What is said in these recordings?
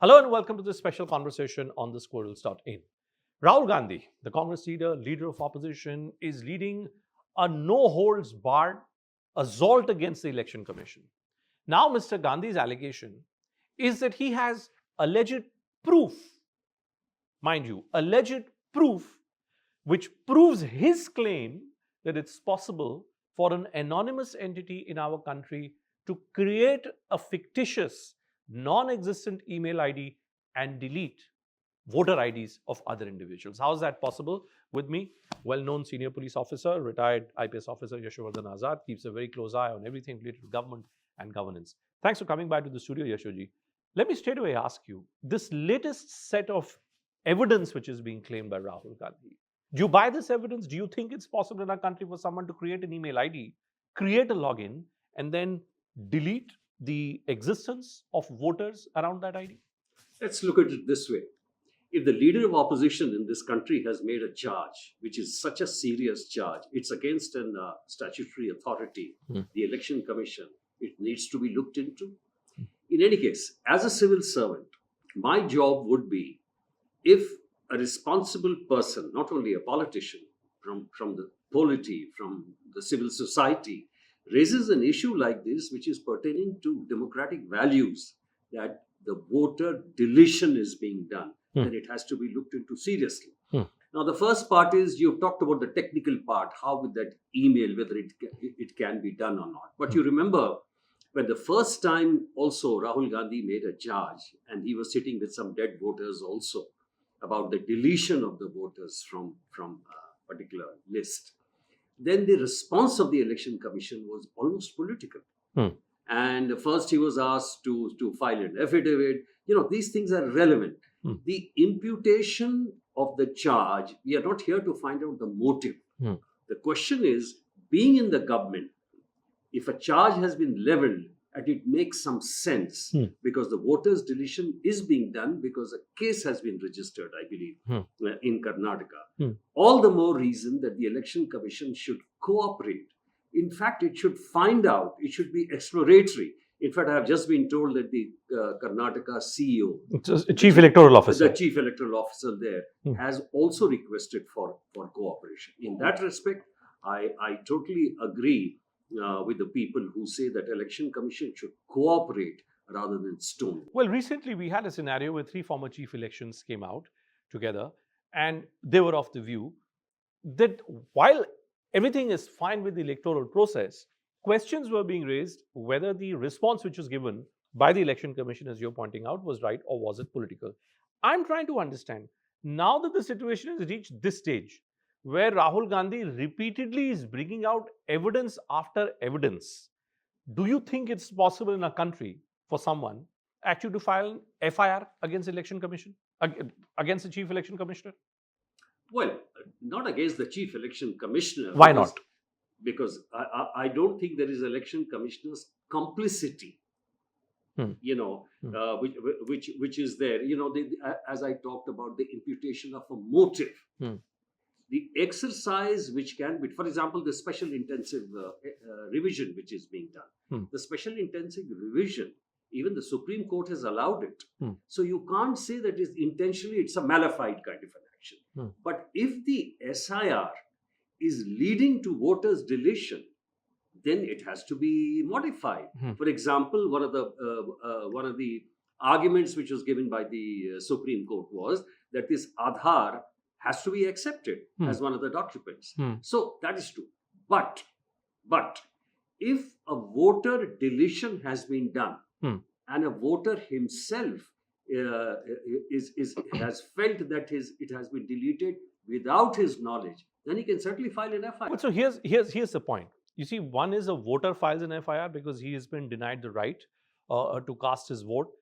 Hello and welcome to this special conversation on the Squirrels.in. Rahul Gandhi, the Congress leader of opposition, is leading a no holds barred assault against the Election Commission. Now, Mr. Gandhi's allegation is that he has alleged proof, mind you, alleged proof, which proves his claim that it's possible for an anonymous entity in our country to create a fictitious, non existent email ID and delete voter IDs of other individuals. How is that possible? With me, well known senior police officer, retired IPS officer Yashovardhan Azad, keeps a very close eye on everything related to government and governance. Thanks for coming by to the studio, Yashoji. Let me straight away ask you, this latest set of evidence which is being claimed by Rahul Gandhi, do you buy this evidence? Do you think it's possible in our country for someone to create an email ID, create a login, and then delete the existence of voters around that ID? Let's look at it this way. If the leader of opposition in this country has made a charge, which is such a serious charge, it's against an statutory authority, the Election Commission, it needs to be looked into. In any case, as a civil servant, my job would be, if a responsible person, not only a politician, from the polity, from the civil society, raises an issue like this, which is pertaining to democratic values, that the voter deletion is being done, then it has to be looked into seriously. Now, the first part is, you've talked about the technical part, how with that email, whether it can be done or not. But you remember, when the first time also Rahul Gandhi made a charge, and he was sitting with some dead voters also, about the deletion of the voters from a particular list, then the response of the Election Commission was almost political. And first he was asked to file an affidavit. These things are relevant. The imputation of the charge, we are not here to find out the motive. The question is, being in the government, if a charge has been leveled, and it makes some sense, because the voters deletion is being done because a case has been registered, I believe, in Karnataka. All the more reason that the Election Commission should cooperate. In fact, it should find out, it should be exploratory. In fact, I have just been told that the Karnataka CEO, Chief Electoral Officer, the Chief Electoral Officer there, has also requested for cooperation. In that respect, I totally agree with the people who say that Election Commission should cooperate rather than stone. Well, recently we had a scenario where 3 former chief elections came out together, and they were of the view that while everything is fine with the electoral process, questions were being raised whether the response which was given by the Election Commission, as you're pointing out, was right or was it political. I'm trying to understand, now that the situation has reached this stage, where Rahul Gandhi repeatedly is bringing out evidence after evidence, do you think it's possible in a country for someone actually to file an FIR against the Election Commission, against the Chief Election Commissioner? Well, not against the Chief Election Commissioner. Why not? Because I don't think there is Election Commissioner's complicity, which is there. As I talked about, the imputation of a motive. The exercise which can be, for example, the special intensive revision which is being done. The special intensive revision, even the Supreme Court has allowed it. So you can't say that it's a malified kind of an action. But if the SIR is leading to voters deletion, then it has to be modified. For example, one of the arguments which was given by the Supreme Court was that this Aadhaar has to be accepted as one of the documents. So that is true. But if a voter deletion has been done, and a voter himself has felt that it has been deleted without his knowledge, then he can certainly file an FIR. But so here's the point. You see, one is a voter files an FIR because he has been denied the right to cast his vote.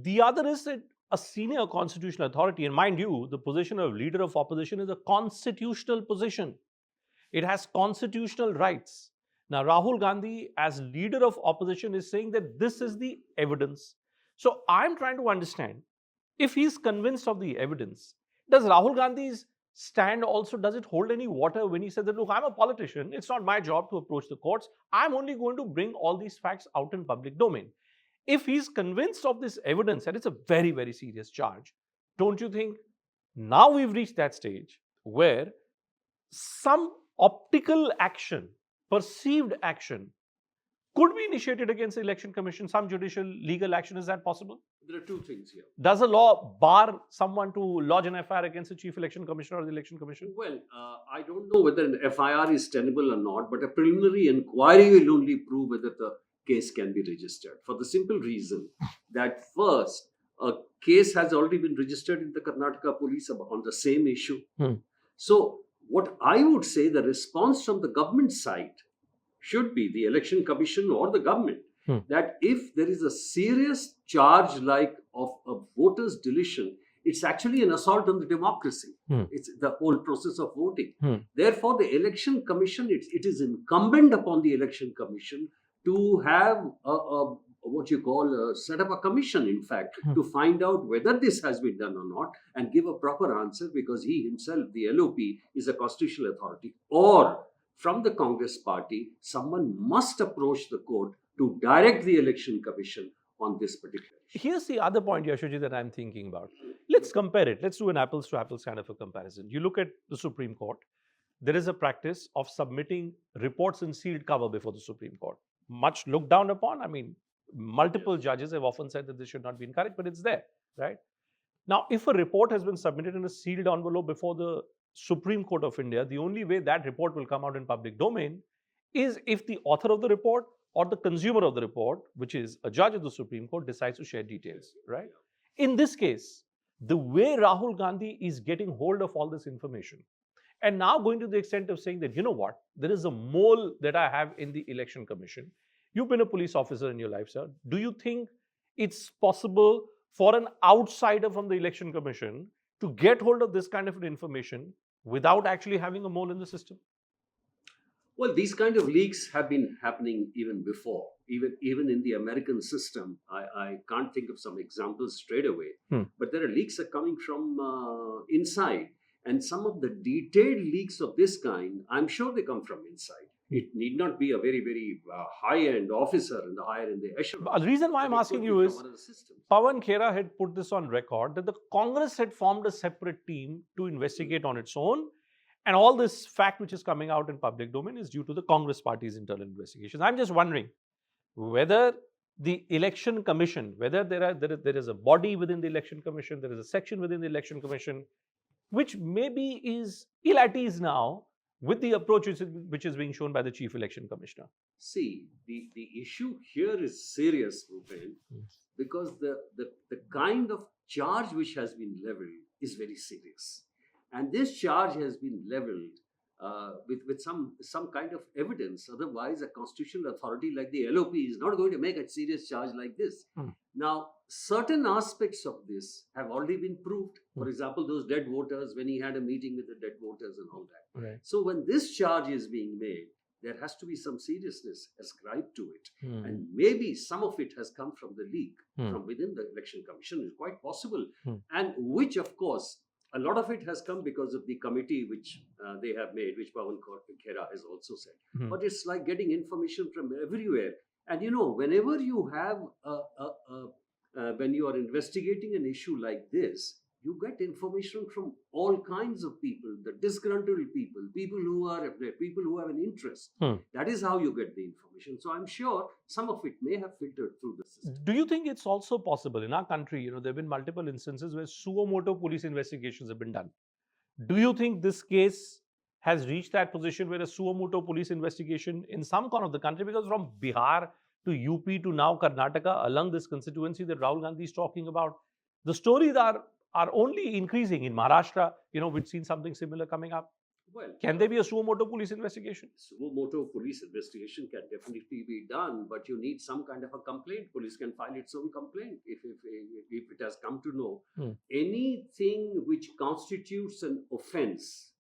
The other is that a senior constitutional authority, and mind you, the position of leader of opposition is a constitutional position. It has constitutional rights. Now, Rahul Gandhi, as leader of opposition, is saying that this is the evidence. So I'm trying to understand, if he's convinced of the evidence, does Rahul Gandhi's stand also, does it hold any water when he says that, look, I'm a politician, it's not my job to approach the courts, I'm only going to bring all these facts out in public domain? if he's convinced of this evidence, and it's a very, very serious charge, don't you think now we've reached that stage where some optical action, perceived action, could be initiated against the Election Commission, some judicial legal action? Is that possible? There are two things here. Does the law bar someone to lodge an FIR against the Chief Election Commissioner or the Election Commission? Well, I don't know whether an FIR is tenable or not, but a preliminary inquiry will only prove whether the case can be registered. For the simple reason that first, a case has already been registered in the Karnataka police on the same issue. So, what I would say, the response from the government side should be the Election Commission or the government, that if there is a serious charge like of a voter's deletion, it's actually an assault on the democracy. It's the whole process of voting. Therefore, the Election Commission, it is incumbent upon the Election Commission to have what you call set up a commission, in fact, to find out whether this has been done or not and give a proper answer, because he himself, the LOP, is a constitutional authority. Or from the Congress party, someone must approach the court to direct the Election Commission on this particular issue. Here's the other point, Yashoji, that I'm thinking about. Let's compare it. Let's do an apples to apples kind of a comparison. You look at the Supreme Court. There is a practice of submitting reports in sealed cover before the Supreme Court. Much looked down upon. I mean, multiple judges have often said that this should not be encouraged, but it's there, right? Now, if a report has been submitted in a sealed envelope before the Supreme Court of India, the only way that report will come out in public domain is if the author of the report or the consumer of the report, which is a judge of the Supreme Court, decides to share details, right? In this case, the way Rahul Gandhi is getting hold of all this information and now going to the extent of saying that, you know what, there is a mole that I have in the Election Commission. You've been a police officer in your life, sir. Do you think it's possible for an outsider from the Election Commission to get hold of this kind of information without actually having a mole in the system? Well, these kind of leaks have been happening even before, even in the American system. I can't think of some examples straight away, but there are leaks that are coming from inside. And some of the detailed leaks of this kind, I'm sure they come from inside. It need not be a very, very high-end officer in the echelon. The reason why I'm asking you is, Pawan Khera had put this on record that the Congress had formed a separate team to investigate on its own. And all this fact which is coming out in public domain is due to the Congress party's internal investigations. I'm just wondering whether the Election Commission, whether there is a body within the Election Commission, there is a section within the Election Commission, which maybe is ill at ease now with the approach which is being shown by the Chief Election Commissioner. See, the issue here is serious, Bhupen, because the kind of charge which has been leveled is very serious. And this charge has been leveled with some kind of evidence. Otherwise, a constitutional authority like the LOP is not going to make a serious charge like this. Now, certain aspects of this have already been proved. For example, those dead voters, when he had a meeting with the dead voters and all that. Right. So when this charge is being made, there has to be some seriousness ascribed to it. And maybe some of it has come from the leak from within the Election Commission. It's quite possible. And which, of course, a lot of it has come because of the committee which they have made, which Pawan Khera has also said. But it's like getting information from everywhere. And you know, whenever you have when you are investigating an issue like this, you get information from all kinds of people, the disgruntled people, people who have an interest. That is how you get the information. So I'm sure some of it may have filtered through the system. Do you think it's also possible in our country, you know, there have been multiple instances where suo moto police investigations have been done. Do you think this case has reached that position where a suo moto police investigation in some corner of the country, because from Bihar to UP to now Karnataka, along this constituency that Rahul Gandhi is talking about, the stories are only increasing. In Maharashtra, you know, we've seen something similar coming up. Well, can there be a suo moto police investigation? Suo moto police investigation can definitely be done, but you need some kind of a complaint. Police can file its own complaint if it has come to know. Anything which constitutes an offense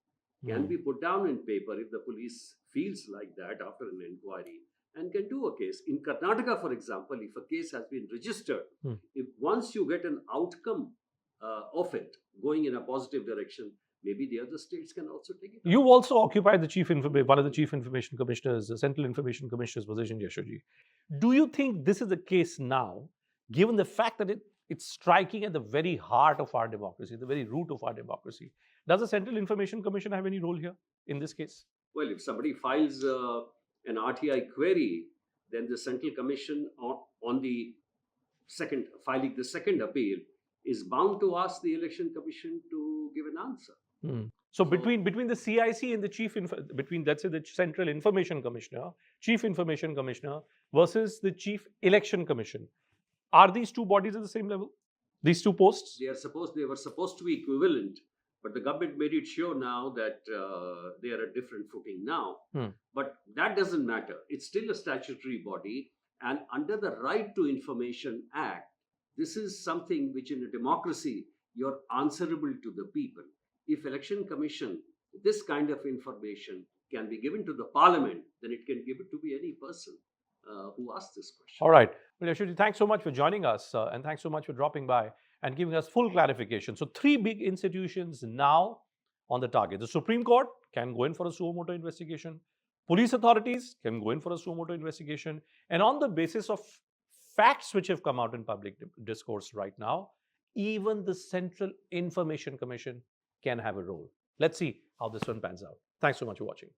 can be put down in paper if the police feels like that after an inquiry, and can do a case. In Karnataka, for example, if a case has been registered, if once you get an outcome of it going in a positive direction, maybe the other states can also take it. You've also occupied one of the Chief Information Commissioners, the Central Information Commissioner's position, Yashoji. Do you think this is the case now given the fact that it's striking at the very heart of our democracy, the very root of our democracy. Does the Central Information Commission have any role here in this case? Well, if somebody files an RTI query, then the Central Commission on the filing the second appeal is bound to ask the Election Commission to give an answer. So between the CIC and the between, let's say, the Central Information Commissioner, Chief Information Commissioner versus the Chief Election Commission, are these two bodies at the same level? These two posts? They were supposed to be equivalent, but the government made it sure now that they are at different footing now. But that doesn't matter. It's still a statutory body, and under the Right to Information Act, this is something which in a democracy you're answerable to the people. If Election Commission, this kind of information can be given to the Parliament, then it can give it to be any person who asks this question. All right. Well, Yashovardhan, thanks so much for joining us, and thanks so much for dropping by and giving us full clarification. So 3 big institutions now on the target. The Supreme Court can go in for a suo motu investigation. Police authorities can go in for a suo motu investigation. And on the basis of facts which have come out in public discourse right now, even the Central Information Commission can have a role. Let's see how this one pans out. Thanks so much for watching.